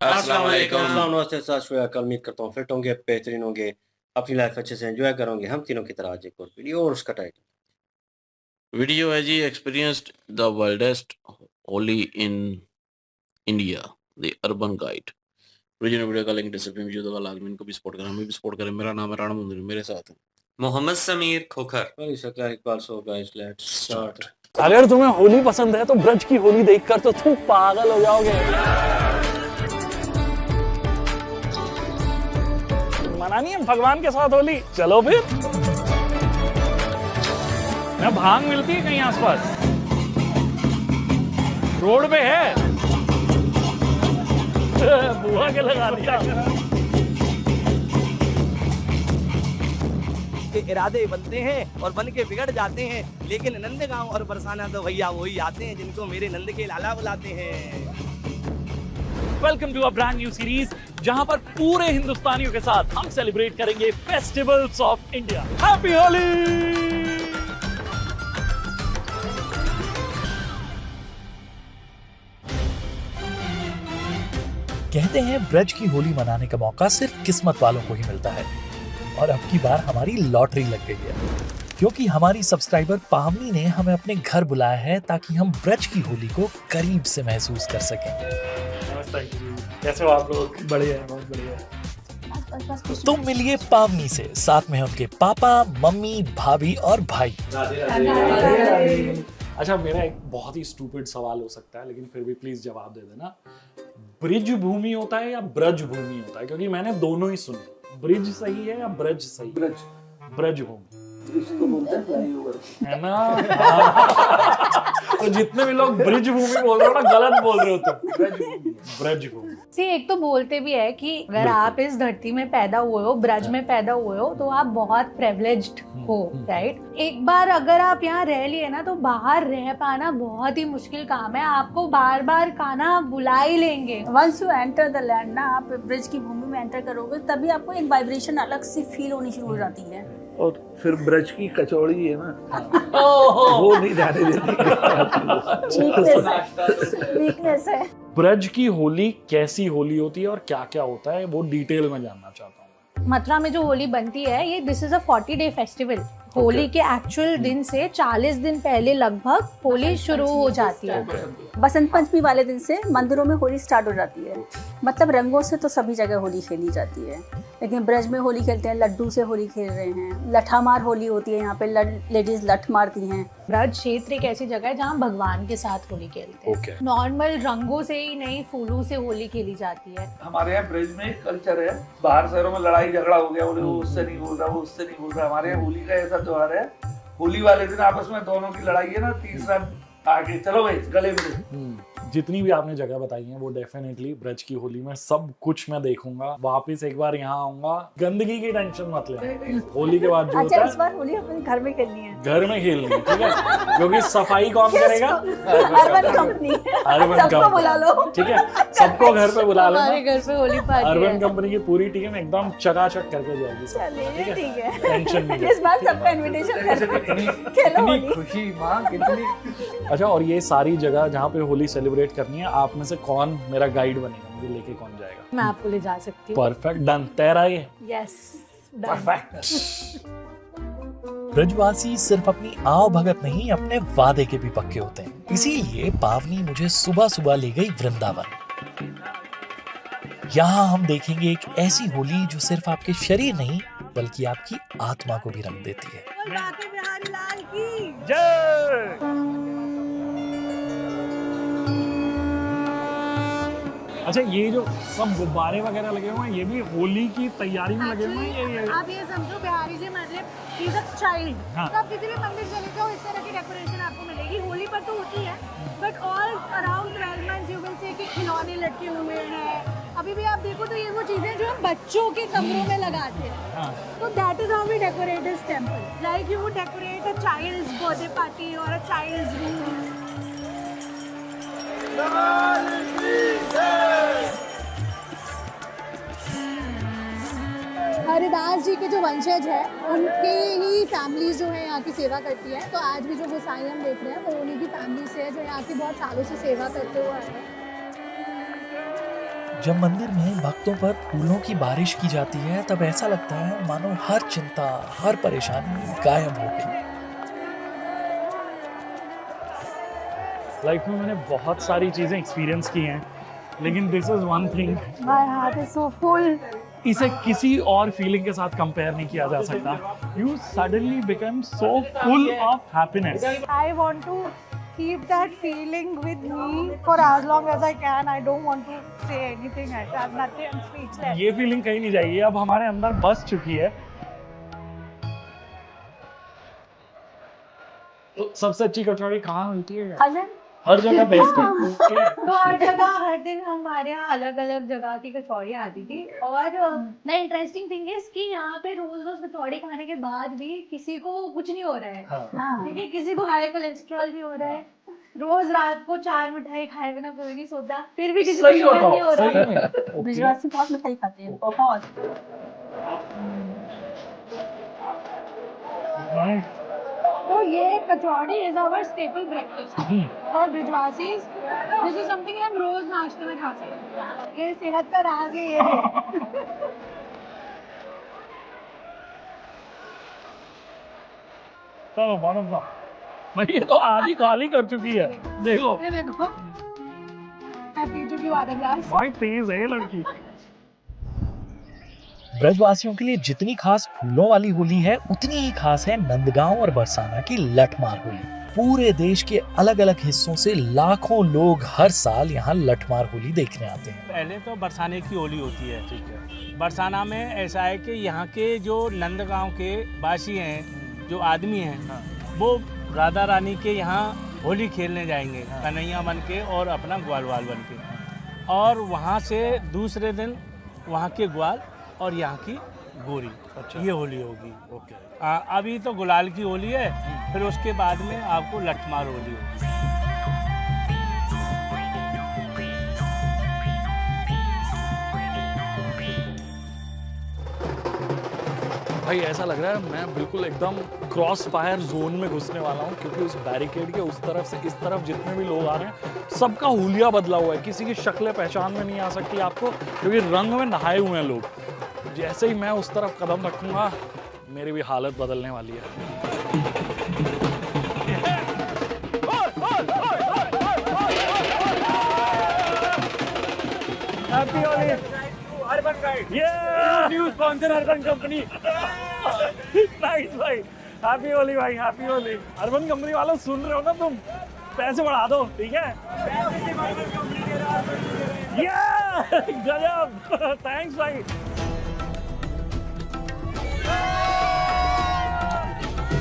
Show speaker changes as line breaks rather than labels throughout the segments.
अस्सलाम वालेकुम। नमस्ते, सत श्री अकाल। उम्मीद करता हूँ फिट होंगे, बेहतरीन होंगे, अपनी लाइफ अच्छे से एंजॉय करोगे। हम तीनों की तरह आज एक और वीडियो और उसका टाइटल
वीडियो है जी, experienced the wildest Holi in India, the urban guide. Original video का लिंक डिस्क्रिप्शन में जो लाजमी इनको भी सपोर्ट करें, हमें भी सपोर्ट करें। मेरा नाम है राणा मुंदरी, मेरे साथ है
मोहम्मद समीर खोखर।
वेरी सकला Iqbal. So guys let's start.
अगर तुम्हें होली पसंद है तो ब्रज की होली देखकर तो तुम पागल हो जाओगे। मनानी है भगवान के साथ होली, चलो फिर। मैं भांग मिलती है कहीं आसपास, रोड पे है। बुआ के लगा दिया।
के इरादे बनते हैं और बन के बिगड़ जाते हैं, लेकिन नंदगांव और बरसाना तो भैया वही आते हैं जिनको मेरे नंद के लाला बुलाते हैं।
Welcome to a brand new series, जहां पर पूरे हिंदुस्तानियों के साथ हम सेलिब्रेट करेंगे festivals of India. Happy Holi. कहते हैं ब्रज की होली मनाने का मौका सिर्फ किस्मत वालों को ही मिलता है, और अब की बार हमारी लॉटरी लग गई है, क्योंकि हमारी सब्सक्राइबर पावनी ने हमें अपने घर बुलाया है ताकि हम ब्रज की होली को करीब से महसूस कर सकें। नमस्ते, कैसे हो आप लोग? बढ़िया है, बहुत बढ़िया। तो मिलिए पावनी से, साथ में उनके पापा, मम्मी, भाभी और भाई। अच्छा, मेरा एक बहुत ही स्टूपिड सवाल हो सकता है, लेकिन फिर भी प्लीज जवाब दे देना। ब्रिज भूमि होता है या ब्रज भूमि होता है? क्योंकि मैंने दोनों ही सुने। ब्रिज सही है या ब्रज सही? ब्रज भूमि है ना। तो जितने भी लोग ब्रिज भूमि बोल रहे हो ना, गलत बोल रहे हो तुम। ब्रज भूमि।
एक तो बोलते भी है कि अगर आप इस धरती में पैदा हुए हो, ब्रज में पैदा हुए हो, तो आप बहुत प्रिविलेज्ड हो, राइट। एक बार अगर आप यहाँ रह लिए ना, तो बाहर रह पाना बहुत ही मुश्किल काम है। आपको बार बार खाना बुला ही लेंगे।
Once you enter the land ना, आप ब्रिज की भूमि में एंटर करोगे, तभी आपको एक वाइब्रेशन अलग सी फील होनी शुरू हो जाती है।
और फिर ब्रज की कचौड़ी है ना, वो नहीं जाने देती।
वीकनेस है।
ब्रज की होली कैसी होली होती है और क्या क्या होता है, वो डिटेल में जानना चाहता हूँ।
मथुरा में जो होली बनती है, ये this is a 40-day festival. Holi के एक्चुअल दिन से 40 दिन पहले लगभग होली शुरू हो जाती है।
बसंत पंचमी वाले दिन से मंदिरों में होली स्टार्ट हो जाती है। मतलब रंगों से तो सभी जगह होली खेली जाती है, लेकिन ब्रज में होली खेलते हैं, लड्डू से होली खेल रहे हैं। लठामार होली होती है, यहाँ पे लेडीज लठ मारती हैं।
ब्रज क्षेत्र एक ऐसी जगह है जहाँ भगवान के साथ होली खेलते हैं। नॉर्मल रंगों से ही नहीं, फूलों से होली खेली जाती है।
हमारे यहाँ ब्रज में एक कल्चर है, बाहर शहरों में लड़ाई झगड़ा हो गया, वो उससे नहीं बोल रहा, वो उससे नहीं बोल रहा। हमारे यहाँ होली का ऐसा त्योहार है, होली वाले दिन आपस में दोनों की लड़ाई है ना, तीसरा आगे चलो भाई गले मिलो।
जितनी भी आपने जगह बताई हैं, वो डेफिनेटली ब्रज की होली में सब कुछ मैं देखूंगा। वापस एक बार यहाँ आऊंगा। गंदगी की टेंशन मत ले, होली के बाद जो होता है।
इस बार होली अपने घर में खेलनी है।
घर में खेलनी है, ठीक है, क्योंकि सफाई कौन करेगा?
Urban company. सबको बुला लो,
ठीक है, सबको घर पे बुला लो।
हमारे घर पे होली पार्टी है।
अर्बन कंपनी की पूरी टीम एकदम चकाचक करके जाएगी।
ठीक है,
टेंशन नहीं।
इस बार सबका इनविटेशन खेलो होली।
खुशी माँ कितनी।
अच्छा, और ये सारी जगह जहाँ पे होली सेलिब्रेट करनी है, आप में से कौन मेरा गाइड बनेगा? मुझे लेके कौन जाएगा?
मैं आपको ले जा सकती हूँ।
Perfect, done. तेरा ये
यस,
परफेक्ट। ब्रजवासी सिर्फ अपनी आव भगत नहीं, अपने वादे के भी पक्के होते हैं। इसीलिए पावनी मुझे सुबह सुबह ले गई वृंदावन। यहाँ हम देखेंगे एक ऐसी होली जो सिर्फ आपके शरीर नहीं, बल्कि आपकी आत्मा को भी रंग देती है।
बिहारी लाल की
जय। अच्छा, ये जो सब गुब्बारे वगैरह लगे हुए हैं, ये भी होली की तैयारी में लगे हुए हैं। ये
आप ये समझो, बिहारी जी मतलब he's a child। तो आप किसी भी मंदिर चले जाओ, इस तरह की डेकोरेशन आपको मिलेगी। होली पर तो होती है, but all around 12 months you will say कि खिलौने लटके हुए हैं। अभी भी आप देखो तो ये वो चीजें जो हम बच्चों के कमरों में लगाते हैं, तो that is how we decorate this temple. Like you would decorate a child's birthday party और a child's room. Haridas ji के जो वंशज है, उनके ही फैमिलीज जो है यहाँ की सेवा करती है। तो आज भी जो गोसाई हम देख रहे हैं, वो उन्हीं की फैमिली से है, जो यहाँ की बहुत सालों से सेवा करते हुए आए हैं।
जब मंदिर में भक्तों पर फूलों की बारिश की जाती है तब ऐसा लगता है मानो हर चिंता, हर परेशानी गायब हो गई। लाइफ में मैंने बहुत सारी चीजें एक्सपीरियंस की हैं, लेकिन this is one thing,
my heart is so full.
इसे किसी और फीलिंग के साथ कंपेयर नहीं किया जा सकता। You suddenly become so full of happiness.
I want to keep that feeling with me for as long as I can. I don't want to say anything. I have nothing. I'm speechless.
ये feeling कहीं नहीं जाएगी, अब हमारे अंदर बस चुकी है। तो सबसे अच्छी कचौड़ी कहाँ मिलती है? हर जगह बेस्ट है।
तो हर जगह हर दिन हमारे यहाँ अलग अलग जगह की कचौड़ी आती थी। और द इंटरेस्टिंग थिंग इज कि यहाँ पे रोज रोज कचौड़ी खाने के बाद भी किसी को कुछ नहीं हो रहा है।
हाँ।
ठीक है, किसी को हाई कोलेस्ट्रॉल भी हो रहा है, रोज रात को 4 मिठाई खाए बिना कोई नहीं सोता, फिर भी किसी को
सही
शुगर
होता
नहीं हो रहा
सही
है।
में।
गुजरात से बहुत मिठाई खाते हैं, बहुत।
तो ये कचौड़ी इज आवर स्टेपल ब्रेकफास्ट और ब्रिजवासीज, दिस इज समथिंग हम रोज नाश्ते में खा सकते हैं। ये सेहत का राज है ये।
चलो मानो भाई, ये तो आधी खाली कर चुकी है, देखो।
ये देखो, मैं पी चुकी हूँ आधा ग्लास।
भाई तेज है ये लड़की। ब्रजवासियों के लिए जितनी खास फूलों वाली होली है, उतनी ही खास है नंदगांव और बरसाना की लठमार होली। पूरे देश के अलग अलग हिस्सों से लाखों लोग हर साल यहाँ लठमार होली देखने आते हैं।
पहले तो बरसाने की होली होती है, ठीक है। बरसाना में ऐसा है कि यहाँ के जो नंदगांव के वासी हैं, जो आदमी हैं, वो राधा रानी के यहाँ होली खेलने जाएंगे, कन्हैया बन के और अपना ग्वाल वाल बन के। और वहाँ से दूसरे दिन वहाँ के ग्वाल और यहाँ की गोरी, ये होली होगी। ओके। अभी तो गुलाल की होली है, फिर उसके बाद में आपको लठमार होली होगी।
भाई ऐसा लग रहा है मैं बिल्कुल एकदम क्रॉस फायर जोन में घुसने वाला हूँ, क्योंकि उस बैरिकेड के उस तरफ से इस तरफ जितने भी लोग आ रहे हैं, सबका हुलिया बदला हुआ है। किसी की शक्ल पहचान में नहीं आ सकती आपको, क्योंकि रंग में नहाए हुए हैं लोग। जैसे ही मैं उस तरफ कदम रखूंगा, मेरी भी हालत बदलने वाली है। हैप्पी होली अर्बन गाइड, ये new sponsor urban company. Nice भाई, हैप्पी होली भाई, हैप्पी होली। अर्बन कंपनी वालों सुन रहे हो ना तुम, पैसे बढ़ा दो, ठीक है? ये गजब, थैंक्स भाई।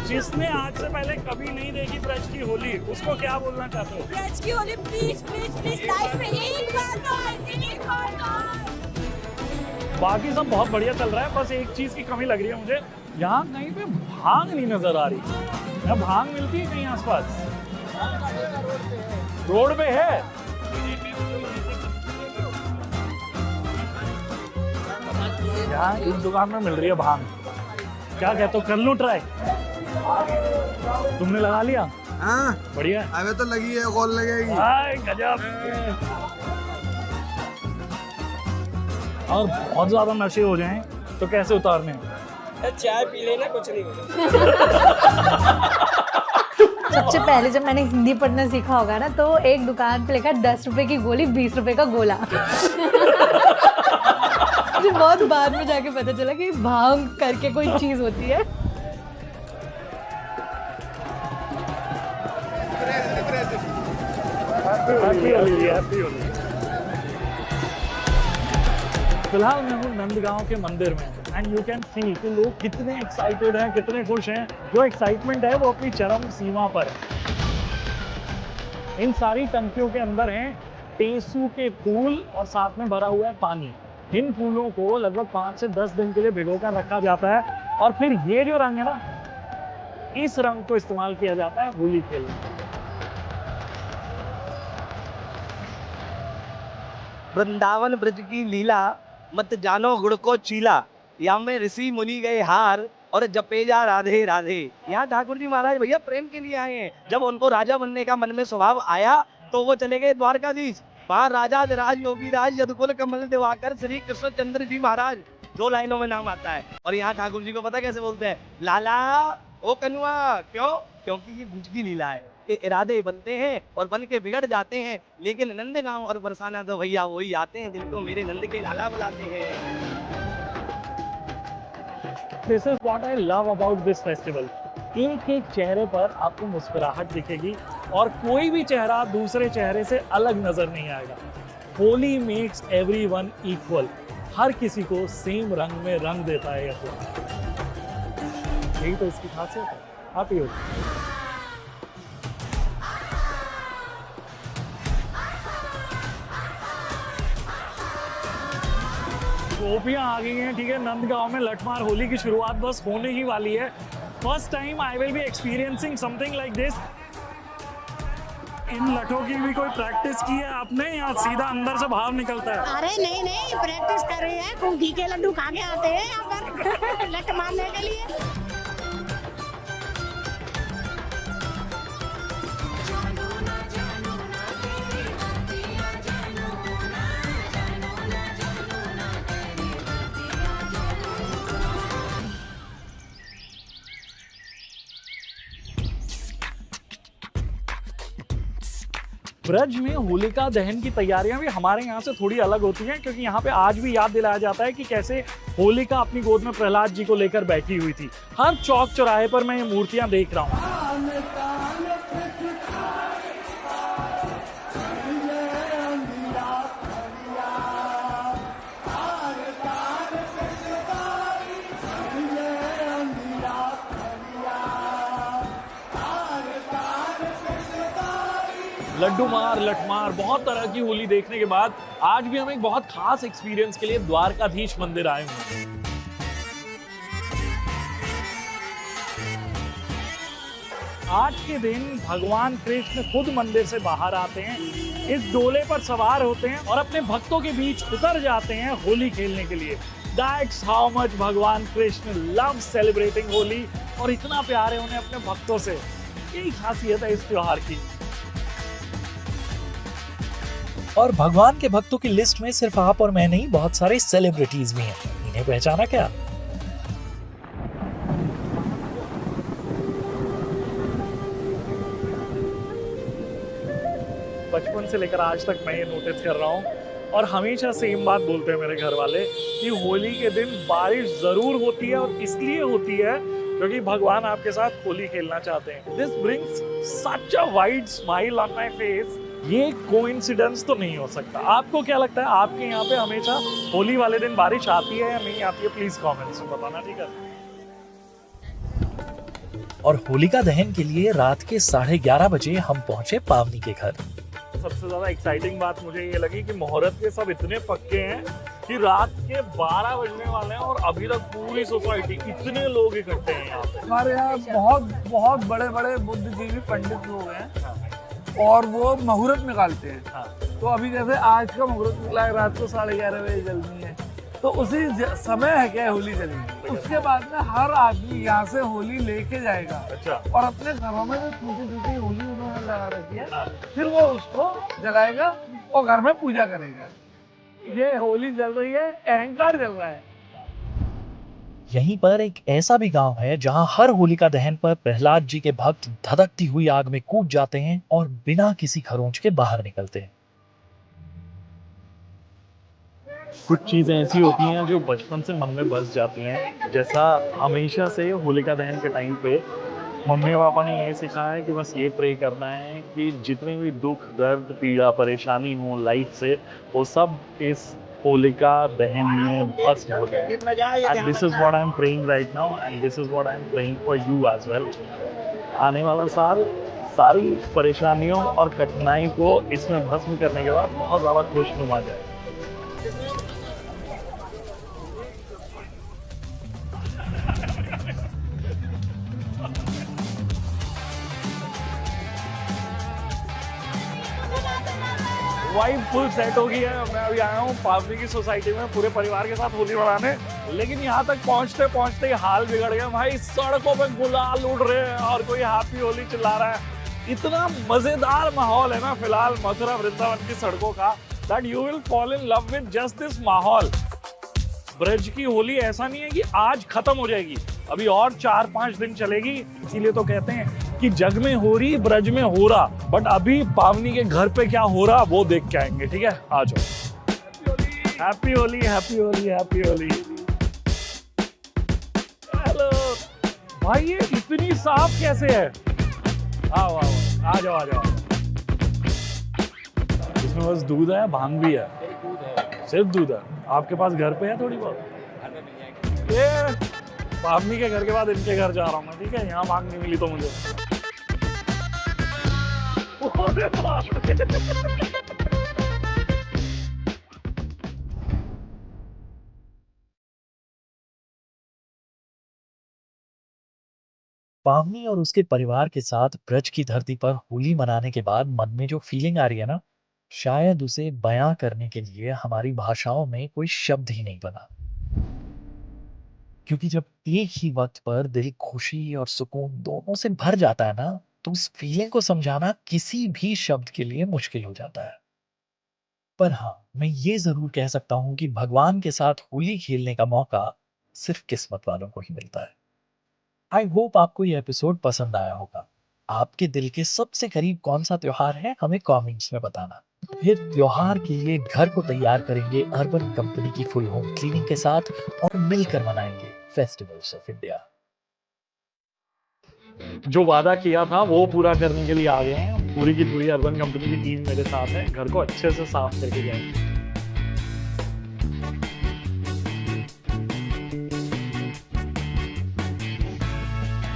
जिसने आज से पहले कभी नहीं देखी ब्रज की होली, उसको क्या बोलना चाहते हो?
ब्रज की Holi please please please life में एक बार तो।
बाकी सब बहुत बढ़िया चल रहा है, बस एक चीज की कमी लग रही है मुझे, यहाँ कहीं पे भांग नहीं नजर आ रही। यहाँ भांग मिलती है कहीं आसपास? रोड पे है। यहाँ इस दुकान में मिल रही है भांग, क्या कहते हो, कर लूं ट्राई? तुमने लगा लिया?
हाँ
बढ़िया।
हमें तो लगी है, कॉल लगेगी।
गजब। और बहुत ज्यादा नशे हो जाएं तो कैसे उतारने हैं?
चाय पी लेना, कुछ नहीं होगा।
सबसे पहले जब मैंने हिंदी पढ़ना सीखा होगा ना, तो एक दुकान पे लिखा 10 रुपए की गोली 20 रुपए का गोला। मुझे बहुत बाद में जाके पता चला कि भांग करके कोई चीज होती है।
फिलहाल मैं हूँ नंदगांव के मंदिर में, एंड यू कैन सी कि लोग कितने एक्साइटेड हैं, कितने खुश हैं। जो एक्साइटमेंट है वो अपनी चरम सीमा पर है। इन सारी टंकियों के अंदर हैं टेसू के फूल और साथ में भरा हुआ है पानी। इन फूलों को लगभग 5 से 10 दिन के लिए भिगो कर रखा जाता है, और फिर ये जो रंग है ना, इस रंग को इस्तेमाल किया जाता है होली खेलने।
वृंदावन ब्रज की लीला, मत जानो गुड़ को चीला, यहाँ में ऋषि मुनि गए हार और जपे जा राधे राधे। यहाँ ठाकुर जी महाराज भैया प्रेम के लिए आए हैं। जब उनको राजा बनने का मन में स्वभाव आया तो वो चले गए द्वारकाधीश, वहाँ राजाधिराज योगीराज यदुकुल कमल दिवाकर श्री कृष्णचंद्र जी महाराज 2 लाइनों में नाम आता है। और यहाँ ठाकुर जी को पता कैसे बोलते हैं, लाला ओ कनुआ। क्यों? क्योंकि ये ब्रज की लीला है। ये इरादे बनते हैं और बन के बिगड़ जाते हैं, लेकिन नंदगांव और बरसाना तो भैया वही आते हैं जिनको मेरे नंद के लाला बुलाते हैं।
This is what I love about this festival. एक एक चेहरे पर आपको मुस्कुराहट दिखेगी और कोई भी चेहरा दूसरे चेहरे से अलग नजर नहीं आएगा। Holi makes everyone equal. हर किसी को सेम रंग में रंग देता है यह त्योहार। यही तो इसकी खासियत है। हैप्पी होली। गोपियां आ गई हैं, ठीक है। नंदगांव में लठमार होली की शुरुआत बस होने ही वाली है। First time I will be experiencing something like this. इन लठों की भी कोई प्रैक्टिस की है आपने या सीधा अंदर से भाव निकलता है?
अरे नहीं नहीं, प्रैक्टिस कर रहे हैं। कुंगी के लड्डू खा के आते हैं यहाँ पर लठ मारने के लिए।
ब्रज में होलिका दहन की तैयारियां भी हमारे यहाँ से थोड़ी अलग होती हैं, क्योंकि यहाँ पे आज भी याद दिलाया जाता है कि कैसे होलिका अपनी गोद में प्रहलाद जी को लेकर बैठी हुई थी। हर चौक चौराहे पर मैं ये मूर्तियां देख रहा हूँ। लड्डू मार लठमार बहुत तरह की होली देखने के बाद आज भी हम एक बहुत खास एक्सपीरियंस के लिए द्वारकाधीश मंदिर आए हुए हैं। आज के दिन भगवान कृष्ण खुद मंदिर से बाहर आते हैं, इस डोले पर सवार होते हैं और अपने भक्तों के बीच उतर जाते हैं होली खेलने के लिए। That's how much भगवान कृष्ण love celebrating होली और इतना प्यार है उन्हें अपने भक्तों से। यही खासियत है इस त्योहार की। और भगवान के भक्तों की लिस्ट में सिर्फ आप और मैं नहीं, बहुत सारे सेलिब्रिटीज भी हैं। इन्हें पहचाना क्या? बचपन से लेकर आज तक मैं ये नोटिस कर रहा हूँ और हमेशा सेम बात बोलते हैं मेरे घर वाले कि होली के दिन बारिश जरूर होती है और इसलिए होती है क्योंकि भगवान आपके साथ होली खेलना चाहते हैं। This brings such a wide smile on my face। ये कोइंसिडेंस तो नहीं हो सकता। आपको क्या लगता है, आपके यहाँ पे हमेशा होली वाले दिन बारिश आती है या नहीं आती है? प्लीज कमेंट्स में बताना, ठीक है। और होलिका दहन के लिए रात के 11:30 बजे हम पहुंचे पावनी के घर। सबसे ज्यादा एक्साइटिंग बात मुझे ये लगी कि मुहूर्त के सब इतने पक्के हैं कि रात के 12 बजने वाले हैं और अभी तक पूरी सोसाइटी इतने लोग इकट्ठे हैं यहाँ पे।
हमारे यहाँ बहुत बड़े बड़े बुद्धिजीवी पंडित लोग हैं और वो मुहूर्त निकालते हैं। तो अभी जैसे आज का मुहूर्त निकला है रात को 11:30 बजे जलनी है, तो उसी समय है क्या होली जलेगी। उसके बाद में हर आदमी यहाँ से होली लेके जाएगा। अच्छा। और अपने घरों में जो छोटी होली उन्होंने लगा रखी है, फिर वो उसको जलाएगा और घर में पूजा करेगा। ये होली जल रही है, अहंकार जल रहा है।
यहीं पर एक ऐसा भी गांव है जहां हर होलिका दहन पर प्रहलाद जी के भक्त धधकती हुई आग में कूद जाते हैं और बिना किसी खरोंच के बाहर निकलते हैं। कुछ चीजें ऐसी होती हैं जो बचपन से मन में बस जाती हैं। जैसा हमेशा से होलिका दहन के टाइम पे मम्मी पापा ने ये सिखाया है कि बस ये प्रे करना है कि जितने भी दुख दर्द पीड़ा परेशानी हो लाइफ से, वो सब इस होलिका दहन में बस हो जाए। And this is what I'm praying right now and this is what I'm praying for you as well। आने वाला साल सारी परेशानियों और कठिनाई को इसमें भस्म करने के बाद बहुत ज़्यादा खुशनुमा जाए। वाइब फुल सेट हो गई है। मैं अभी आया हूँ पावनी की सोसाइटी में पूरे परिवार के साथ होली मनाने, लेकिन यहाँ तक पहुँचते पहुँचते हाल बिगड़ गया भाई। सड़कों पे गुलाल उड़ रहे हैं और कोई हैप्पी होली चिल्ला रहा है।
इतना मजेदार माहौल है ना फिलहाल मथुरा वृंदावन की सड़कों का, that you will fall in love with just this माहौल। ब्रज की होली ऐसा नहीं है कि आज खत्म हो जाएगी, अभी और 4-5 दिन चलेगी। इसीलिए तो कहते हैं कि जग में हो रही ब्रज में हो रहा, बट अभी पावनी के घर पे क्या हो रहा वो देख के आएंगे। ठीक है, आ जाओ। Happy Holi, happy Holi, happy Holi. Hello भाई, ये इतनी साफ कैसे है? आओ आओ, आ जाओ आ जाओ। इसमें बस दूध है, भांग भी है? सिर्फ दूध है। आपके पास घर पे है थोड़ी बहुत? ये पावनी के घर के बाद इनके घर जा रहा हूँ मैं, ठीक है? यहाँ भांग नहीं मिली तो मुझे।
पावनी और उसके परिवार के साथ ब्रज की धरती पर होली मनाने के बाद मन में जो फीलिंग आ रही है ना, शायद उसे बयां करने के लिए हमारी भाषाओं में कोई शब्द ही नहीं बना। क्योंकि जब एक ही वक्त पर दिल खुशी और सुकून दोनों से भर जाता है ना, तो उस फीलिंग को समझाना किसी भी शब्द के लिए मुश्किल हो जाता है। पर हाँ, मैं ये जरूर कह सकता हूँ कि भगवान के साथ होली खेलने का मौका सिर्फ किस्मत वालों को ही मिलता है। आई होप आपको ये एपिसोड पसंद आया होगा। आपके दिल के सबसे करीब कौन सा त्योहार है, हमें कमेंट्स में बताना। फिर त्योहार के लिए घर को तैयार करेंगे अर्बन कंपनी की फुल होम क्लीनिंग के साथ और मिलकर मनाएंगे फेस्टिवल्स ऑफ इंडिया।
जो वादा किया था वो पूरा करने के लिए आ गए हैं। पूरी की पूरी अर्बन कंपनी की टीम मेरे साथ है। घर को अच्छे से साफ करके जाएंगे।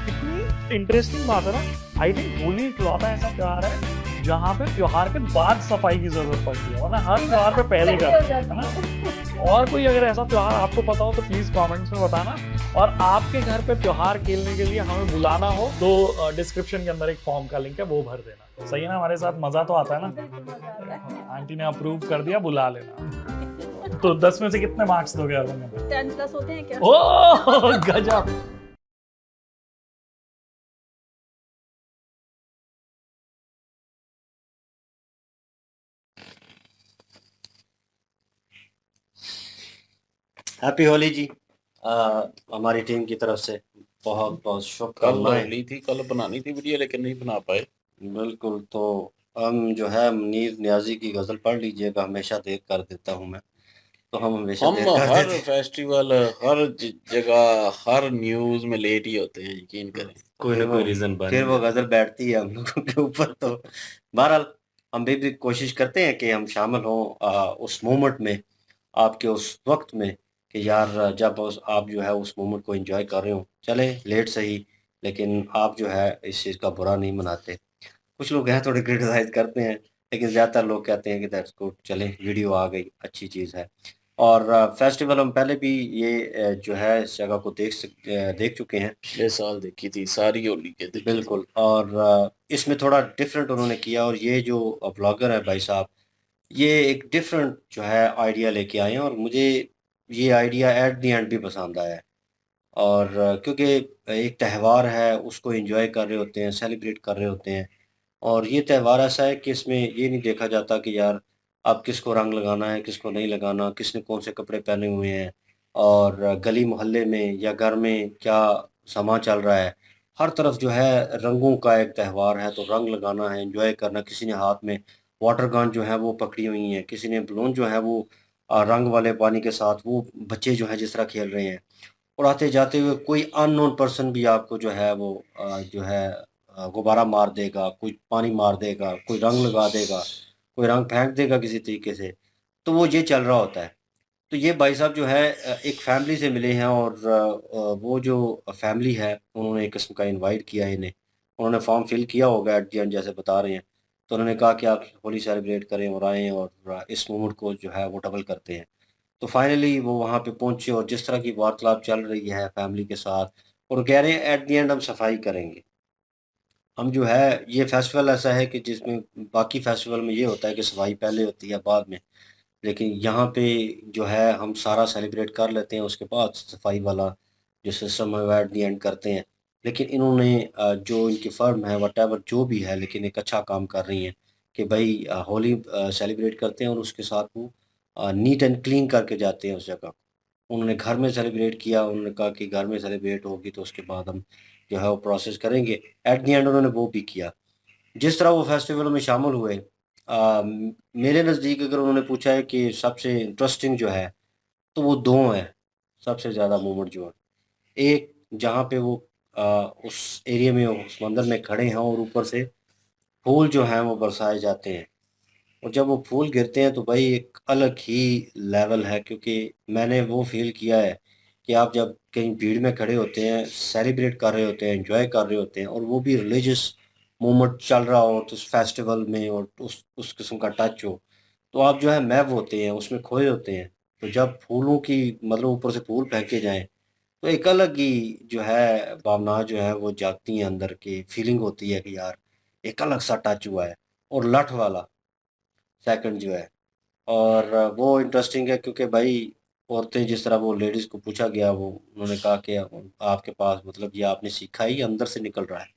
इतनी इंटरेस्टिंग बात है ना, आई थिंक होली इकलौता ऐसा त्योहार है जहाँ पे त्योहार के बाद सफाई की जरूरत पड़ती है, वरना हर त्योहार पे पहले करते हैं ना। और कोई अगर ऐसा त्योहार आपको पता हो तो प्लीज कमेंट्स में बताना। और आपके घर पे त्योहार खेलने के लिए हमें बुलाना हो तो डिस्क्रिप्शन के अंदर एक फॉर्म का लिंक है, वो भर देना। सही है ना? हमारे साथ मजा तो आता है ना? आंटी ने अप्रूव कर दिया, बुला लेना। तो 10 में से कितने मार्क्स दोगे अर्बन में?
10+ होते हैं क्या?
ओह गजब।
हैप्पी होली जी। हमारी टीम की तरफ से बहुत बहुत
कल
शुभकामनाएं।
ली थी, कल बनानी थी वीडियो लेकिन नहीं बना पाए।
बिल्कुल, तो हम जो है मुनीर नियाजी की गजल पढ़ लीजिएगा, हमेशा देर कर देता हूँ मैं, तो हम हमेशा
हम
देर कर
हर
देते हैं।
फेस्टिवल, हर जगह, हर न्यूज में लेट ही होते हैं, यकीन करें।
कोई ना कोई रीजन बन
फिर वो गजल बैठती है हम लोगों के ऊपर। तो बहरहाल हम भी कोशिश करते हैं कि हम शामिल हों उस मोमेंट में, आपके उस वक्त में, कि यार जब आप जो है उस मोमेंट को एंजॉय कर रहे हो, चले लेट सही, लेकिन आप जो है इस चीज़ का बुरा नहीं मनाते। कुछ लोग हैं थोड़े क्रिटिसाइज करते हैं, लेकिन ज़्यादातर लोग कहते हैं कि दैट्स गुड, चलें वीडियो आ गई, अच्छी चीज़ है। और फेस्टिवल हम पहले भी ये जो है इस जगह को देख चुके हैं।
पिछले साल देखी थी सारी होली के देखी थी।
बिल्कुल, और इसमें थोड़ा डिफरेंट उन्होंने किया, और ये जो ब्लॉगर है भाई साहब, ये एक डिफरेंट जो है आइडिया लेके आए हैं, और मुझे ये आइडिया एट द एंड भी पसंद आया है। और क्योंकि एक त्यौहार है, उसको एंजॉय कर रहे होते हैं, सेलिब्रेट कर रहे होते हैं, और ये त्यौहार ऐसा है कि इसमें ये नहीं देखा जाता कि यार अब किसको रंग लगाना है, किसको नहीं लगाना, किसने कौन से कपड़े पहने हुए हैं, और गली मोहल्ले में या घर में क्या समा चल रहा है। हर तरफ जो है रंगों का एक त्यौहार है, तो रंग लगाना है, एंजॉय करना। किसी ने हाथ में वाटर गन जो है वो पकड़ी हुई है, किसी ने बलून जो है वो रंग वाले पानी के साथ, वो बच्चे जो हैं जिस तरह खेल रहे हैं। और आते जाते हुए कोई अननोन पर्सन भी आपको जो है वो जो है गुब्बारा मार देगा, कोई पानी मार देगा, कोई रंग लगा देगा, कोई रंग फेंक देगा किसी तरीके से। तो वो ये चल रहा होता है। तो ये भाई साहब जो है एक फैमिली से मिले हैं, और वो जो फैमिली है उन्होंने एक किस्म का इनवाइट किया है इन्हें। उन्होंने फॉर्म फिल किया होगा एट द एंड, जैसे बता रहे हैं। तो उन्होंने कहा कि आप होली सेलिब्रेट करें और आएँ, और इस मोमेंट को जो है वो डबल करते हैं। तो फाइनली वो वहाँ पे पहुँचे, और जिस तरह की वार्तालाप चल रही है फैमिली के साथ, और कह रहे हैं एट द एंड हम सफाई करेंगे। हम जो है ये फेस्टिवल ऐसा है कि जिसमें बाकी फेस्टिवल में ये होता है कि सफाई पहले होती है बाद में, लेकिन यहाँ पे जो है हम सारा सेलिब्रेट कर लेते हैं, उसके बाद सफाई वाला जो सिस्टम है वो एट द एंड करते हैं। लेकिन इन्होंने जो इनकी फर्म है वटेवर जो भी है, लेकिन एक अच्छा काम कर रही हैं कि भाई होली सेलिब्रेट करते हैं और उसके साथ वो नीट एंड क्लीन करके जाते हैं उस जगह। उन्होंने घर में सेलिब्रेट किया, उन्होंने कहा कि घर में सेलिब्रेट होगी तो उसके बाद हम जो है वो प्रोसेस करेंगे। एट द एंड उन्होंने वो भी किया। जिस तरह वो फेस्टिवल में शामिल हुए, मेरे नज़दीक अगर उन्होंने पूछा है कि सबसे इंटरेस्टिंग जो है, तो वो 2 हैं सबसे ज़्यादा मोमेंट जो है। एक जहाँ पे वो उस एरिया में उस मंदिर में खड़े हैं और ऊपर से फूल जो हैं वो बरसाए जाते हैं, और जब वो फूल गिरते हैं तो भाई एक अलग ही लेवल है, क्योंकि मैंने वो फ़ील किया है कि आप जब कहीं भीड़ में खड़े होते हैं, सेलिब्रेट कर रहे होते हैं, एन्जॉय कर रहे होते हैं, और वो भी रिलीजियस मोमेंट चल रहा हो तो उस फेस्टिवल में और उस किस्म का टच हो, तो आप जो है महव होते हैं, उसमें खोए होते हैं। तो जब फूलों की मतलब ऊपर से फूल फेंके जाएँ, तो एक अलग ही जो है भावना जो है वो जागती हैं अंदर की, फीलिंग होती है कि यार एक अलग सा टच हुआ है। और लठ वाला सेकंड जो है, और वो इंटरेस्टिंग है क्योंकि भाई औरतें जिस तरह वो लेडीज़ को पूछा गया, वो उन्होंने कहा कि आपके पास मतलब ये आपने सीखा ही अंदर से निकल रहा है।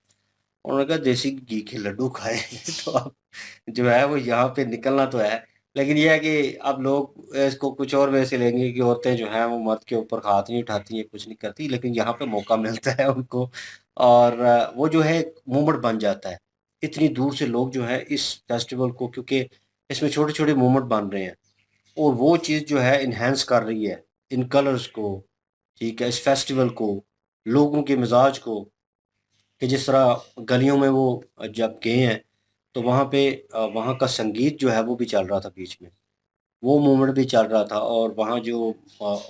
उन्होंने कहा देसी घी के लड्डू खाए तो अब जो है वो यहाँ पे निकलना तो है, लेकिन ये है कि अब लोग इसको कुछ और वे से लेंगे कि औरतें जो हैं वो मर्द के ऊपर हाथ नहीं उठाती हैं, कुछ नहीं करती, लेकिन यहाँ पे मौका मिलता है उनको, और वो जो है मूवमेंट बन जाता है। इतनी दूर से लोग जो है इस फेस्टिवल को, क्योंकि इसमें छोटे-छोटे मूवमेंट बन रहे हैं, और वो चीज़ जो है एनहांस कर रही है इन कलर्स को, ठीक है, इस फेस्टिवल को, लोगों के मिजाज को, कि जिस तरह गलियों में वो जब गए हैं तो वहाँ पे वहाँ का संगीत जो है वो भी चल रहा था बीच में, वो मूवमेंट भी चल रहा था, और वहाँ जो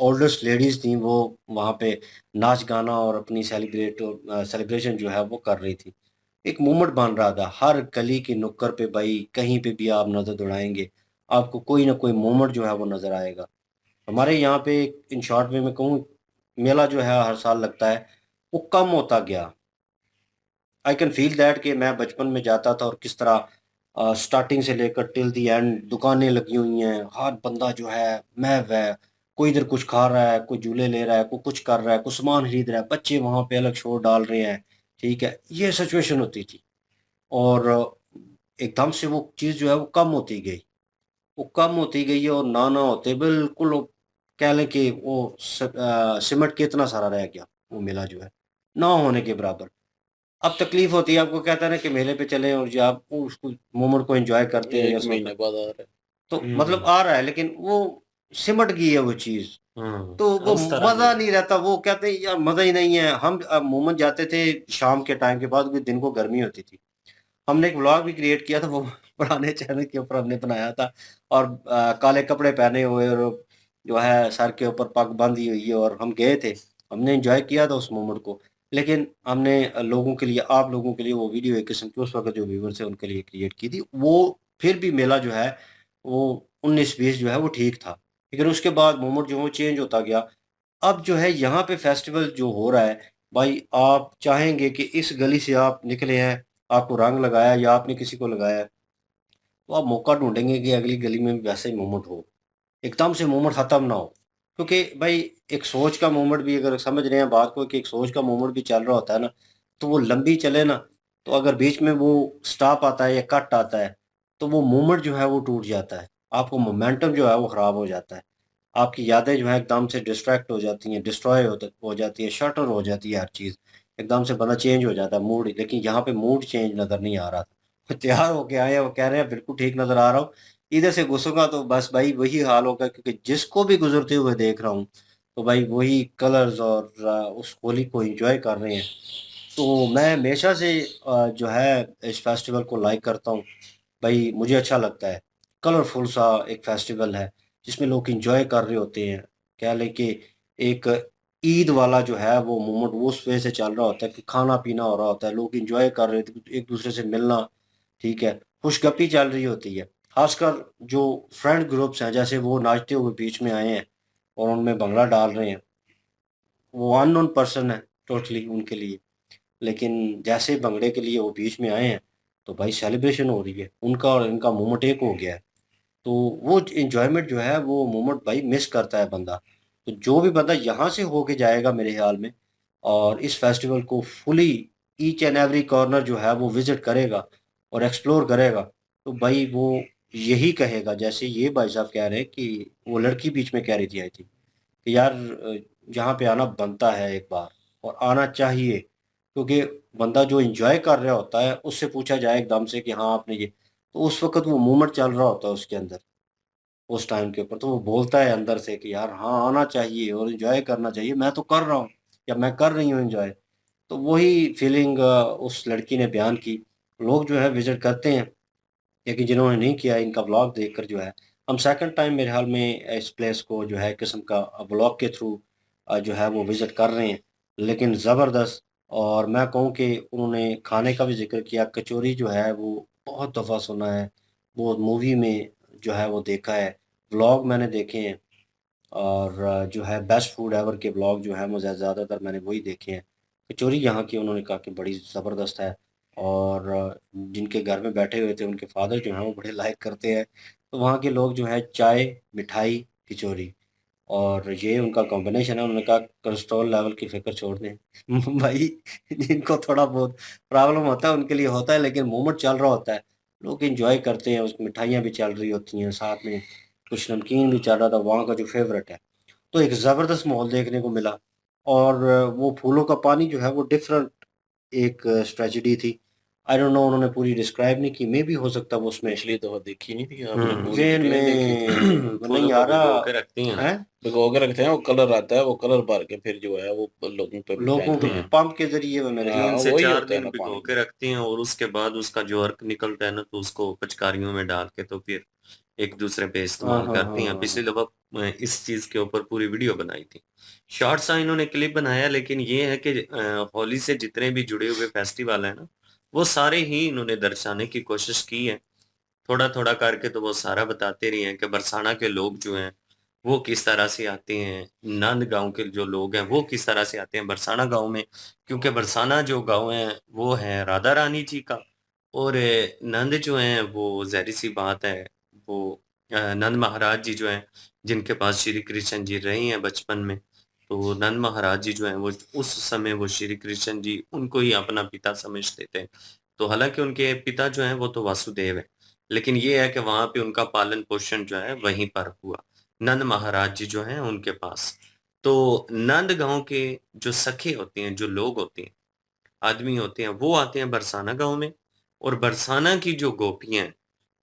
ओल्डेस्ट लेडीज़ थीं वो वहाँ पे नाच गाना और अपनी सेलिब्रेशन जो है वो कर रही थी। एक मूवमेंट बन रहा था हर गली के नुक्कड़ पे भाई, कहीं पे भी आप नज़र दौड़ाएँगे, आपको कोई ना कोई मूवमेंट जो है वो नज़र आएगा। हमारे यहाँ पे इन शॉर्ट वे में कहूँ, मेला जो है हर साल लगता है, वो कम होता गया। आई कैन फ़ील दैट कि मैं बचपन में जाता था और किस तरह स्टार्टिंग से लेकर टिल द एंड दुकानें लगी हुई हैं, हर बंदा जो है महव है, कोई इधर कुछ खा रहा है, कोई झूले ले रहा है, कोई कुछ कर रहा है, कोई सामान खरीद रहा है, बच्चे वहाँ पे अलग शोर डाल रहे हैं, ठीक है? ये सिचुएशन होती थी, और एकदम से वो चीज़ जो है वो कम होती गई। वो कम होती गई है, और ना होते बिल्कुल वो कह लें कि वो सिमट के इतना सारा रह गया, वो मेला जो है, ना होने के बराबर। अब तकलीफ़ होती है, आपको कहता है ना कि मेले पे चलें और जो आप उसको मोमेंट को एन्जॉय करते हैं या
1 महीने बाद आ रहा है।
तो मतलब आ रहा है, लेकिन वो सिमट गई है वो चीज़। तो वो
उस तरह
मज़ा
की
नहीं रहता, वो कहते हैं यार मज़ा ही नहीं है। हम अमूमन जाते थे शाम के टाइम के बाद, क्योंकि दिन को गर्मी होती थी। हमने एक व्लॉग भी क्रिएट किया था, वो पुराने चैनल के ऊपर हमने बनाया था, और काले कपड़े पहने हुए और जो है सर के ऊपर पग बांधी हुई है, और हम गए थे। हमने एन्जॉय किया था उस मोमेंट को, लेकिन हमने लोगों के लिए, आप लोगों के लिए वो वीडियो एक किस्म की उस वक़्त जो व्यूअर्स हैं उनके लिए क्रिएट की थी। वो फिर भी मेला जो है वो 19-20 जो है वो ठीक था। लेकिन उसके बाद मोमेंट जो है वो चेंज होता गया। अब जो है यहाँ पे फेस्टिवल जो हो रहा है, भाई आप चाहेंगे कि इस गली से आप निकले हैं, आपको रंग लगाया या आपने किसी को लगाया है, तो आप मौका ढूँढेंगे कि अगली गली में भी वैसे ही मोमेंट हो। एकदम से मोमेंट ख़त्म ना हो। क्योंकि भाई एक सोच का मोमेंट भी, अगर समझ रहे हैं बात को, कि एक सोच का मोमेंट भी चल रहा होता है ना, तो वो लंबी चले ना, तो अगर बीच में वो स्टॉप आता है या कट आता है, तो वो मोमेंट जो है वो टूट जाता है। आपको मोमेंटम जो है वो ख़राब हो जाता है। आपकी यादें जो हैं एकदम से डिस्ट्रैक्ट हो जाती हैं, डिस्ट्रॉय हो जाती है, शटर हो जाती है हर चीज़। एकदम से बंदा चेंज हो जाता है मूड, लेकिन यहाँ पे मूड चेंज नज़र नहीं आ रहा था। वो तैयार होके आए हैं, वो कह रहे हैं बिल्कुल ठीक नज़र आ रहा हूँ। इधर से घुसूँगा तो बस भाई वही हाल होगा, क्योंकि जिसको भी गुज़रते हुए देख रहा हूँ, तो भाई वही कलर्स और उस होली को एन्जॉय कर रहे हैं। तो मैं हमेशा से जो है इस फेस्टिवल को लाइक करता हूँ। भाई मुझे अच्छा लगता है। कलरफुल सा एक फेस्टिवल है, जिसमें लोग एन्जॉय कर रहे होते हैं। कह लें कि एक ईद वाला जो है वो मोमेंट वो उस वजह से चल रहा होता है कि खाना-पीना हो रहा होता है, लोग एन्जॉय कर रहे थे, एक-दूसरे से मिलना, ठीक है, खुशगपी चल रही होती है। ख़ासकर जो फ्रेंड ग्रुप्स हैं, जैसे वो नाचते हुए बीच में आए हैं और उनमें भंगड़ा डाल रहे हैं। वो अननोन पर्सन है टोटली उनके लिए। लेकिन जैसे ही भंगड़े के लिए वो बीच में आए हैं, तो भाई सेलिब्रेशन हो रही है। उनका और इनका मोमेंट एक हो गया है। तो वो एन्जॉयमेंट जो है वो मोमेंट भाई मिस करता है बंदा। तो जो भी बंदा यहाँ से होके जाएगा मेरे ख़्याल में, और इस फेस्टिवल को fully each and every corner जो है वो विजिट करेगा और एक्सप्लोर करेगा, तो भाई वो यही कहेगा, जैसे ये भाई साहब कह रहे हैं कि वो लड़की बीच में कह रही थी आई थी कि यार यहाँ पे आना बनता है एक बार और आना चाहिए, क्योंकि बंदा जो एंजॉय कर रहा होता है उससे पूछा जाए एकदम से कि हाँ आपने ये, तो उस वक्त वो मूवमेंट चल रहा होता है उसके अंदर उस टाइम के ऊपर, तो वो बोलता है अंदर से कि यार हाँ आना चाहिए और एंजॉय करना चाहिए, मैं तो कर रहा हूँ या मैं कर रही हूँ एंजॉय। तो वही फीलिंग उस लड़की ने बयान की। लोग जो है विजिट करते हैं, लेकिन जिन्होंने नहीं किया इनका व्लॉग देखकर जो है, हम सेकंड टाइम मेरे ख्याल में इस प्लेस को जो है किस्म का व्लॉग के थ्रू जो है वो विज़िट कर रहे हैं, लेकिन ज़बरदस्त। और मैं कहूँ कि उन्होंने खाने का भी ज़िक्र किया, कचौरी जो है वो बहुत दफ़ा सुना है, वो मूवी में जो है वो देखा है, व्लॉग मैंने देखे हैं, और जो है बेस्ट फूड एवर के व्लॉग जो है मुझे ज़्यादातर मैंने वही देखे हैं। कचौरी यहाँ की उन्होंने कहा कि बड़ी ज़बरदस्त है, और जिनके घर में बैठे हुए थे उनके फादर जो हैं वो बड़े लाइक करते हैं, तो वहाँ के लोग जो है चाय, मिठाई, कचौरी और ये उनका कॉम्बिनेशन है। उन्होंने कहा कोलेस्ट्रॉल लेवल की फ़िक्र छोड़ दें। भाई जिनको थोड़ा बहुत प्रॉब्लम होता है उनके लिए होता है, लेकिन मोमेंट चल रहा होता है, लोग एंजॉय करते हैं, उसमें मिठाइयाँ भी चल रही होती हैं, साथ में कुछ नमकीन भी चल रहा था, वहाँ का जो फ़ेवरेट है। तो एक ज़बरदस्त माहौल देखने को मिला, और वो फूलों का पानी जो है वो डिफरेंट एक ट्रेजेडी थी। आई डोंट नो, उन्होंने पूरी डिस्क्राइब नहीं की, मेबी हो सकता है वो उसमें
पिछली दफ़ा देखी नहीं थी आपने, पूरी
वेन
डिटेल देखी थी।
में
फूलों
नहीं आ
को भिगो
रहा
के रखती हैं,
है,
भिगो के रखते हैं, वो कलर आता है, वो कलर भर के फिर जो है वो लोगों पे
लोगों के
फेंकते हैं।
पंप के ज़रिए वो मेरे ख्याल
3
हाँ,
से
वही
4
होता है
दिन
ना
भिगो
पानी
के
में।
रखती हैं और उसके बाद उसका जो अर्क निकलता है ना, तो उसको पिचकारियों में डाल के तो फिर एक दूसरे पे
हाँ,
इस्तेमाल
हाँ,
करती हैं।
हाँ,
पिछली
हाँ।
दफ़ा इस चीज़ के ऊपर पूरी वीडियो बनाई थी। शॉर्ट सा इन्होंने क्लिप बनाया, लेकिन ये है कि होली से जितने भी जुड़े हुए फेस्टिवल हैं ना, वो सारे ही इन्होंने दर्शाने की कोशिश की है। थोड़ा-थोड़ा करके तो वो सारा बताते रहे हैं कि बरसाना के लोग जो हैं, वो किस तरह से आते हैं, नंद गाँव के जो लोग हैं, वो किस तरह से आते हैं बरसाना गाँव में। क्योंकि बरसाना जो गाँव है, वो है राधा रानी जी का, और नंद जो हैं, वो ज़ाहिर-सी बात है, वो नंद महाराज जी जो हैं, जिनके पास श्री कृष्ण जी रहे हैं बचपन में, तो नंद महाराज जी जो हैं, वो उस समय वो श्री कृष्ण जी उनको ही अपना पिता समझते थे। तो हालाँकि उनके पिता जो हैं, वो तो वासुदेव हैं। लेकिन ये है कि वहाँ पे उनका पालन-पोषण जो है वहीं पर हुआ। नंद महाराज जी जो हैं उनके पास। तो नंद गाँव के जो सखे होते हैं, जो लोग होते हैं, आदमी होते हैं, वो आते हैं बरसाना गाँव में, और बरसाना की जो गोपियाँ हैं,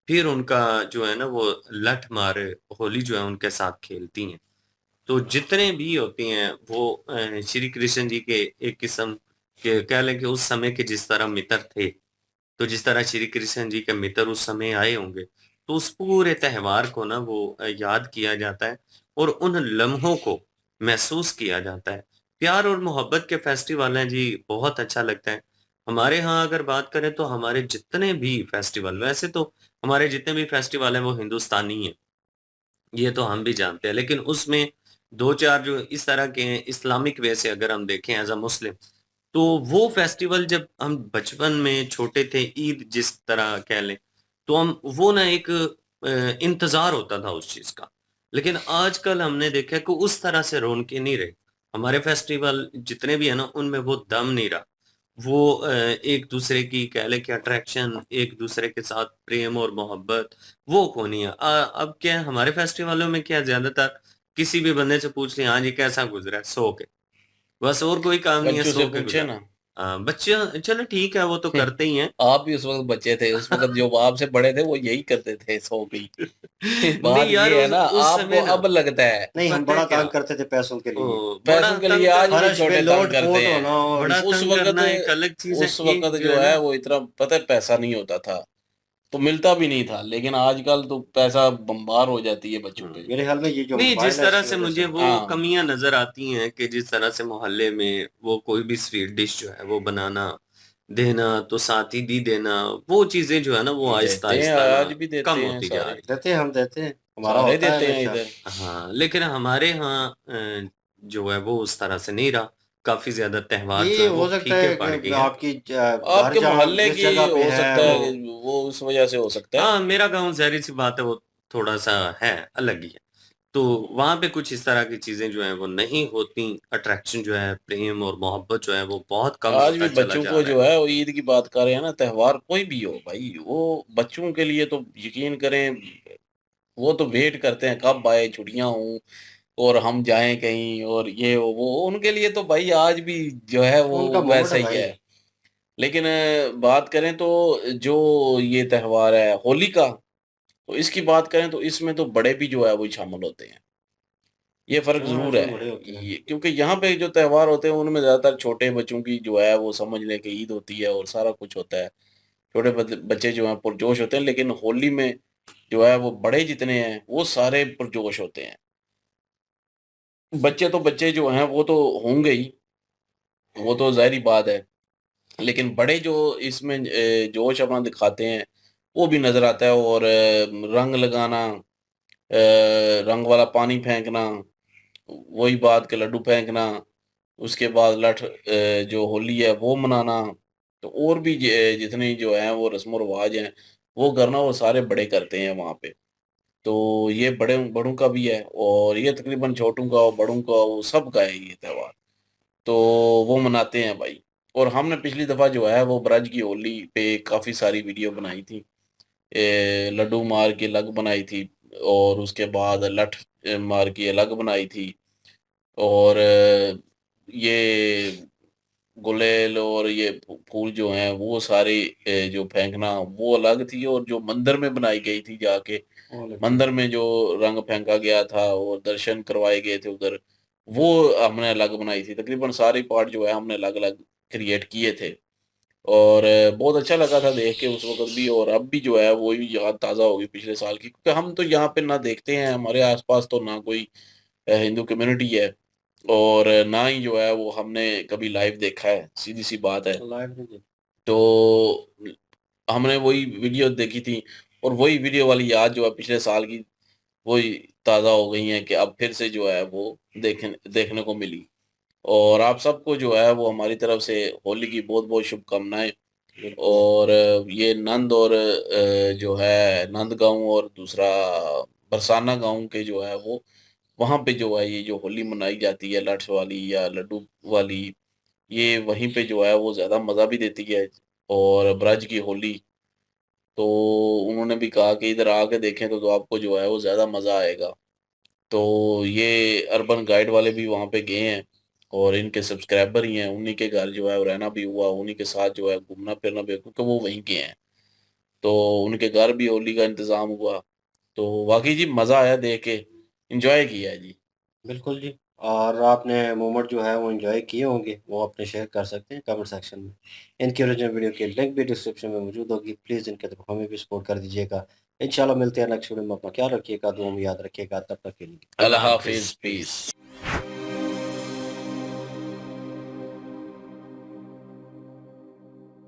फिर उनका जो है ना वो लठ मार होली जो है उनके साथ खेलती हैं। तो जितने भी होते हैं वो श्री कृष्ण जी के एक किस्म के कह लें कि उस समय के जिस तरह मित्र थे, तो जिस तरह श्री कृष्ण जी के मित्र उस समय आए होंगे, तो उस पूरे त्योहार को ना वो याद किया जाता है और उन लम्हों को महसूस किया जाता है। प्यार और मोहब्बत के फेस्टिवल हैं जी, बहुत अच्छा लगता है। हमारे यहाँ अगर बात करें तो हमारे जितने भी फेस्टिवल, वैसे तो हमारे जितने भी फेस्टिवल हैं वो हिंदुस्तानी हैं, ये तो हम भी जानते हैं, लेकिन उसमें 2-4 जो इस तरह के हैं इस्लामिक वे से अगर हम देखें एज़ अ मुस्लिम, तो वो फेस्टिवल जब हम बचपन में छोटे थे, ईद जिस तरह कह लें, तो हम वो ना एक इंतज़ार होता था उस चीज़ का। लेकिन आजकल हमने देखा कि उस तरह से रौनकें नहीं रही। हमारे फेस्टिवल जितने भी हैं ना, उनमें वो दम नहीं रहा। वो एक-दूसरे की कह लें कि अट्रैक्शन, एक-दूसरे के साथ प्रेम और मोहब्बत, वो खो नहीं है। अब क्या है हमारे फेस्टिवलों में क्या ज़्यादातर किसी भी बंदे से पूछ लें, हाँ जी कैसा गुज़रा है? सो के। बस और कोई काम नहीं है,
बच्चों से
सो के
पूछे
गुज़ारा।
ना।
बच्चे चलो ठीक है, वो तो करते ही हैं।
आप भी उस वक़्त बच्चे थे, उस वक़्त जो आपसे बड़े थे वो यही करते थे, सो गई।
नहीं
बात
यार,
ये है ना,
उस
आपको
समय ना
अब लगता है।
नहीं, हम
पता है
बड़ा
क्या?
तंग करते थे पैसों के लिए।
बड़ा
पैसों के लिए
तंग
आज भी
फर्श पे
छोटे तंग
लोट-पोट
करते हैं।
होना और
बड़ा
उस
तंग करना एक
वक़्त
अलग चीज़ है।
उस
एक
वक़्त
जो
जो
है
है
ना,
वो इतना पता है पैसा नहीं होता था, तो मिलता भी नहीं था, लेकिन आजकल तो पैसा बम्बार हो जाती है बच्चों पे।
मेरे ख्याल में ये जो
नहीं, जिस
वायरलेस
तरह
की
से
वजह
मुझे
से।
वो
हाँ,
कमियाँ नज़र आती हैं कि जिस तरह से मोहल्ले में वो कोई भी स्वीट डिश जो है वो बनाना, देना, तो साथ ही दी देना, वो चीज़ें जो है ना वो
देते हैं,
आहिस्ता-आहिस्ता ना
आज भी
कम
देते हैं
होती जा
सारे,
रही
देते हैं, हम देते हैं, हमारा
सारे
होता है
देते हैं
हमेशा।
इधर।
है। हाँ, लेकिन हमारे यहाँ जो है वो उस तरह से नहीं रहा। काफ़ी ज़्यादा त्योहार जो
ये
है वो
हो सकता
फीके
है
पड़
कि
गए हैं।
आपकी घर
आपके
जहाँ
मोहल्ले
जिस
की
जगह पे
हो
है
सकता है
वो।
कि वो उस वजह से हो सकता है।
हाँ, मेरा गाँव ज़ाहिर-सी बात है वो थोड़ा-सा है, अलग ही है। तो वहाँ पे कुछ इस तरह की चीज़ें जो हैं वो नहीं होती, अट्रैक्शन जो है, प्रेम और मोहब्बत जो है वो बहुत कम
आज भी
होता चला
बच्चों
जा
को
रहा
जो है वो ईद की बात कर रहे हैं ना, त्योहार कोई भी हो भाई, वो बच्चों के लिए तो यकीन करें, वो तो वेट करते हैं कब आए, छुट्टियां हों और हम जाएं कहीं, और ये वो उनके लिए तो भाई आज भी जो है वो
उनका मोड
वैसा
है
ही
भाई।
है। लेकिन बात करें तो जो ये त्योहार है होली का, तो इसकी बात करें तो इसमें तो बड़े भी जो है वो शामिल होते हैं। ये फ़र्क
हाँ,
ज़रूर
इसमें
है।
बड़े होते हैं।
ये क्योंकि यहाँ पे जो त्योहार होते हैं उनमें ज़्यादातर छोटे बच्चों की जो है वो समझ लें कि ईद होती है और सारा कुछ होता है। छोटे बच्चे जो हैं पुरजोश होते हैं, लेकिन होली में जो है वो बड़े जितने हैं वो सारे पुरजोश होते हैं। बच्चे तो बच्चे जो हैं वो तो होंगे ही, वो तो ज़ाहिर-सी बात है। लेकिन बड़े जो इसमें जोश अपना दिखाते हैं, वो भी नज़र आता है। और रंग लगाना, रंग वाला पानी फेंकना, वही बात के लड्डू फेंकना, उसके बाद जो होली है वो मनाना, तो और भी जितनी जो हैं वो रस्म रिवाज हैं, वो करना वो सारे बड़े करते हैं वहाँ पे। तो ये बड़े बड़ों का भी है, और ये तकरीबन छोटों का और बड़ों का वो सबका है ये त्योहार। तो वो मनाते हैं भाई। और हमने पिछली दफ़ा जो है वो ब्रज की होली पे काफ़ी सारी वीडियो बनाई थी। लड्डू मार की अलग बनाई थी, और उसके बाद मार की अलग बनाई थी। और ये गुलेल और ये फूल जो हैं वो सारे जो फेंकना वो अलग थी, और जो मंदिर में बनाई गई थी जाके,
वो अलग थी।
मंदिर में जो रंग फेंका गया था और दर्शन करवाए गए थे उधर, वो हमने अलग बनाई थी। तकरीबन सारे पार्ट जो है हमने अलग-अलग क्रिएट किए थे। और बहुत अच्छा लगा था देख के उस वक़्त भी, और अब भी जो है वही याद ताज़ा हो गई पिछले साल की, क्योंकि हम तो यहाँ पे ना देखते हैं, हमारे आस-पास तो ना कोई हिंदू कम्युनिटी है, और ना ही जो है वो हमने कभी लाइव देखा है, सीधी-सी बात है।
लाइव नहीं देखी।
तो हमने वही वीडियो देखी थी, और वही वीडियो वाली याद जो है पिछले साल की, वही ताज़ा हो गई हैं कि अब फिर से जो है वो देखने को मिली। और आप सबको जो है वो हमारी तरफ से होली की बहुत-बहुत शुभकामनाएँ।
बिल्कुल।
और ये नंद और जो है नंद गाँव और दूसरा बरसाना गाँव के जो है वो, वहाँ पे जो है ये जो होली मनाई जाती है लट्स वाली या लड्डू वाली, ये वहीं पे जो है वो ज़्यादा मज़ा भी देती है। और ब्रज की होली, तो उन्होंने भी कहा कि इधर आके देखें तो आपको जो है वो ज़्यादा मज़ा आएगा। तो ये अर्बन गाइड वाले भी वहाँ पे गए हैं, और इनके सब्सक्राइबर ही हैं, उन्हीं के घर जो है वो रहना भी हुआ, उन्हीं के साथ जो है घूमना-फिरना भी, क्योंकि वो वहीं के हैं। तो उनके घर भी होली का इंतज़ाम हुआ। तो वाक़ई जी मज़ा आया देख के, एन्जॉय किया है जी।
बिल्कुल जी। और आपने मोमेंट जो है वो एन्जॉय किए होंगे, वो अपने शेयर कर सकते हैं कमेंट सेक्शन में। इनकी ओरिजिनल वीडियो की लिंक भी डिस्क्रिप्शन में मौजूद होगी। प्लीज़ इनकी तरफ हमें भी सपोर्ट कर दीजिएगा। इंशाल्लाह मिलते हैं नेक्स्ट वीडियो में। अपना ख्याल रखिएगा, दुआ में याद रखिएगा। तब तक के लिए
अल्लाह
अल्लाह हाफ़िज़।
हाफ़िज़, पीस।